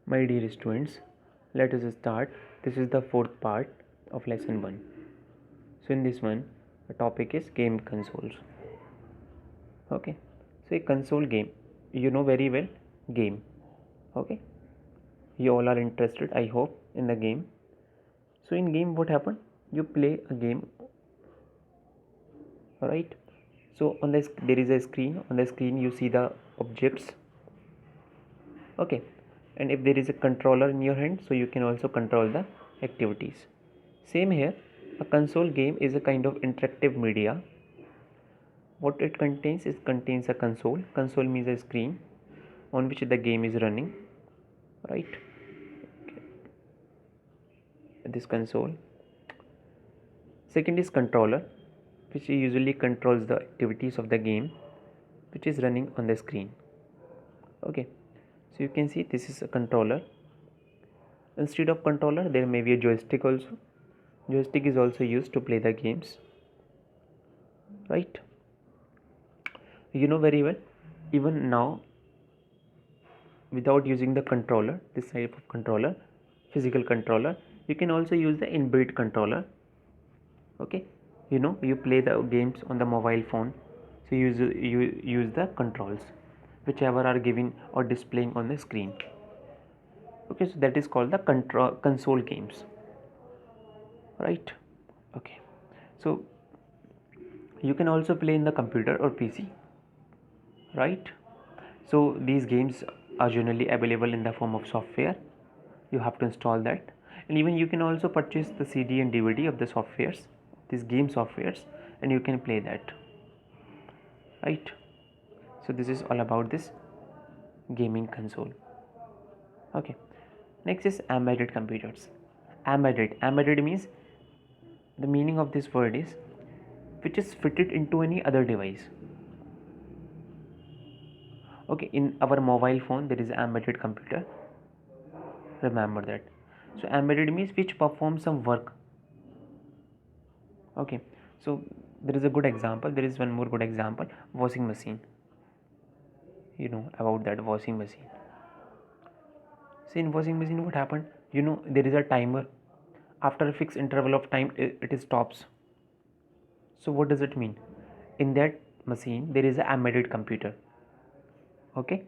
My dear students, let us start. This is the fourth part of lesson 1. So, in this one, the topic is game consoles. Okay, so a console game, you know very well, game. Okay, you all are interested, I hope, in the game. So, in game, what happened? You play a game, right? So, on this, there is a screen. On the screen, you see the objects. Okay, and if there is a controller in your hand, so you can also control the activities. Same here, a console game is a kind of interactive media. What it contains is contains a console. Console means a screen on which the game is running, right? This console. Second is controller, which usually controls the activities of the game, which is running on the screen. Okay, so you can see this is a controller. Instead of controller, there may be a joystick also. Joystick is also used to play the games, right? You know very well, even now, without using the controller, this type of controller, physical controller, you can also use the inbuilt controller. Okay, you know, you play the games on the mobile phone, so you use the controls whichever are given or displaying on the screen. Okay, so that is called the console games, right? Okay, so you can also play in the computer or PC, right? So these games are generally available in the form of software. You have to install that, and even you can also purchase the CD and DVD of the softwares, these game softwares, and you can play that, right? So this is all about this gaming console. Okay, next is embedded computers. Embedded means, the meaning of this word is which is fitted into any other device. Okay, in our mobile phone there is an embedded computer, remember that. So embedded means which performs some work. Okay, so there is a good example, there is one more good example, washing machine. You know about that washing machine. See, in washing machine what happened, you know, there is a timer. After a fixed interval of time it stops. So what does it mean? In that machine there is an embedded computer, okay,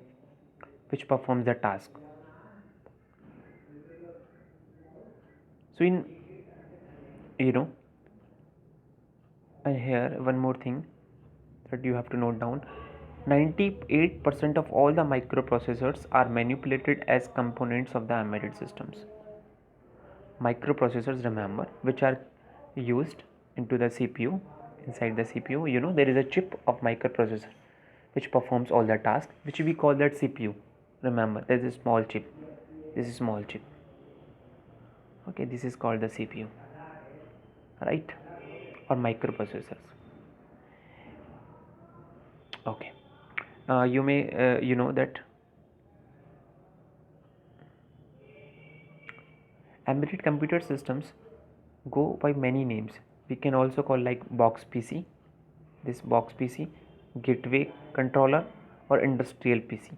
which performs the task. So in, you know, and here one more thing that you have to note down, 98% of all the microprocessors are manipulated as components of the embedded systems. Microprocessors, remember, which are used into the CPU. Inside the CPU, you know, there is a chip of microprocessor which performs all the tasks, which we call that CPU. Remember, there is a small chip, this is small chip. Okay, this is called the CPU, right? Or microprocessors. Okay, you may you know that embedded computer systems go by many names. We can also call like box PC, this box PC, gateway controller, or industrial PC.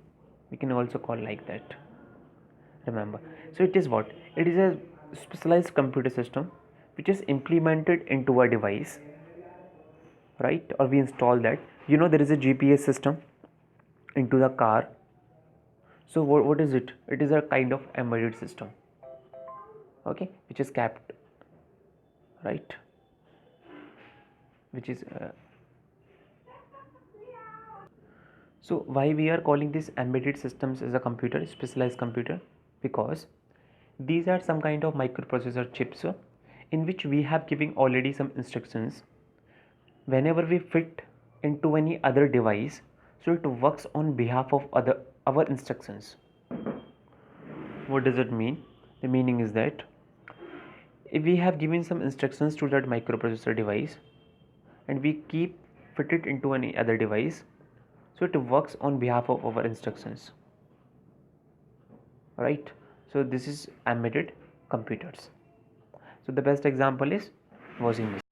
We can also call like that, remember. So it is what? It is a specialized computer system which is implemented into a device, right? Or we install that. You know, there is a GPS system into the car. So what is it? It is a kind of embedded system, okay, which is kept, right, which is so why we are calling this embedded systems as a computer, specialized computer? Because these are some kind of microprocessor chips in which we have giving already some instructions. Whenever we fit into any other device, so it works on behalf of our instructions. What does it mean? The meaning is that if we have given some instructions to that microprocessor device and we keep fit it into any other device, so it works on behalf of our instructions, right? So this is embedded computers. So the best example is washing machine.